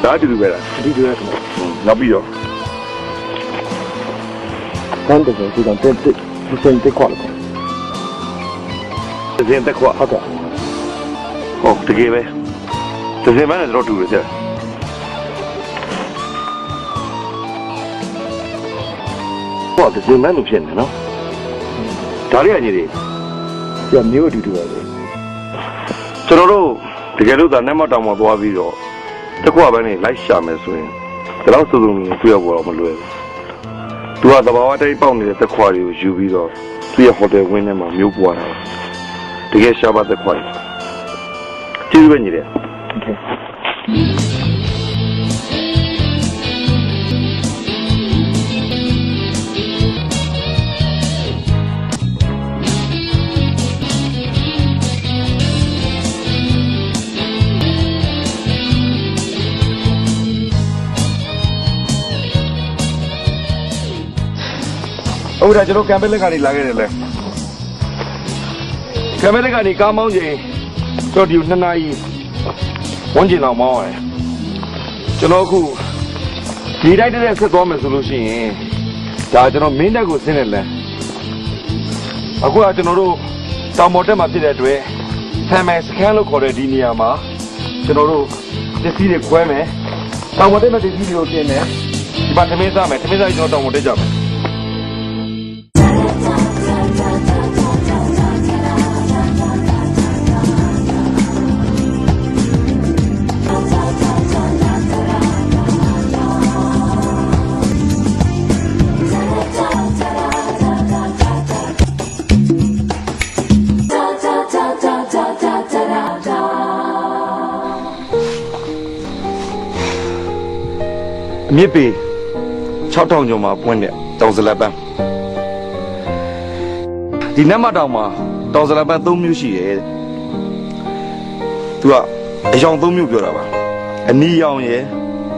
ဒါတူတူပဲလားဒီလိုရခင်ဗျနောက်ပြီးတော့တန်းတယ်ဆိုတော့တက်ခွာလို့သင်တက်ခွာဟုတ်ကဲ့ဟုတ်တကယ်ပဲသင်မနဲ့တော့တူတယ်ဆရာဟုတ်သင်မလို့ဖြစ်နေနော်ဒါရီအညီတွေပြမျိုးအတူတူပါပဲကျွန်တော်တို့တကယ်လို့သာနဲ့မတောင်မှသွားပြီးတော့တက်ခွာပဲနေလိုက်ရှာမယ်ဆိုရင်ဒီလောက်စုံစုံနေတွေ့ရပေါ်တော့မလွယ်ဘူးသူကသဘာဝတိုင်းပေါက်နေတဲ့တက်ခွာတွေကိုယူပြီးတော့သူ့ရဲ့ဟိုတယ်ဝင်းထဲမှာမျိုးပွားတာတကယ်ရှာပါတက်ခွာတယ်ကျေးဇူးပဲညီတယ်โอเคဟုတ်တယ်ကျွန်တော်ကံပဲလက်ကနေလာခဲ့တယ်လေကံပဲလက်ကနေကားမောင်းချိန်ကျွန်တော်ဒီ2နာရီဝန်းကျင်လောက်မောင်းရတယ်ကျွန်တော်အခုဒီတိုင်းတည်းဆက်သွားမယ်ဆိုလို့ရှိရင်ဒါကျွန်တော်မင်းတက်ကိုဆင်းနေလဲအခုကကျွန်တော်တို့တောင်ပေါ်တက်မှာဖြစ်တဲ့အတွက်ဆမ်မယ်စကန်လို့ခေါ်တဲ့ဒီနေရာမှာကျွန်တော်တို့ပစ္စည်းတွေခွဲမယ်တောင်ပေါ်တက်မှာပစ္စည်းတွေကိုတင်မယ်ဒီမှာသမင်းစားမယ်သမင်းစားကျွန်တော်တောင်ပေါ်တက်ကြမယ်အမြင့်ပေ6000ကျော်မှာပွင့်တဲ့တောင်စလက်ပန်းဒီနတ်မတောင်မှာတောင်စလက်ပန်း3မျိုးရှိရဲ့သူကအယောင်3မျိုးပြောတာပါအနီရောင်ရယ်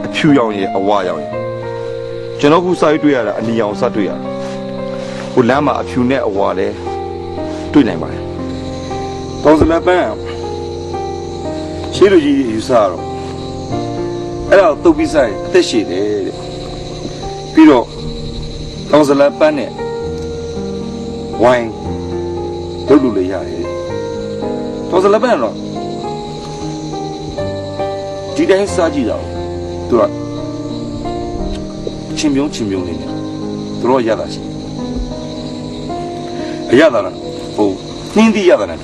အဖြူရောင်ရယ်အဝါရောင်ရယ်ကျွန်တော်ခုစာရေးတွေ့ရတာအနီရောင်စတွေ့ရတယ်ဟိုလမ်းမှာအဖြူနဲ့အဝါလဲတွေ့နိုင်ပါတယ်တောင်စလက်ပန်းရှေးလူကြီးယူဆတော့အဲ့ဒါတုတ်ပြီးဆိုင်အသက်ရှည်တယ်တဲ့ပြီးတော့တောင်စလက်ပန်းနဲ့ဝိုင်းလုပ်လို့လည်းရတယ်တောင်စလက်ပန်းတော့ဒီတိုင်းစားကြည့်တော့သူကချင်းပြုံးလေးနဲ့သူတို့ရတာရှိအရတာလားဟိုနှင်းသီးရတာနဲ့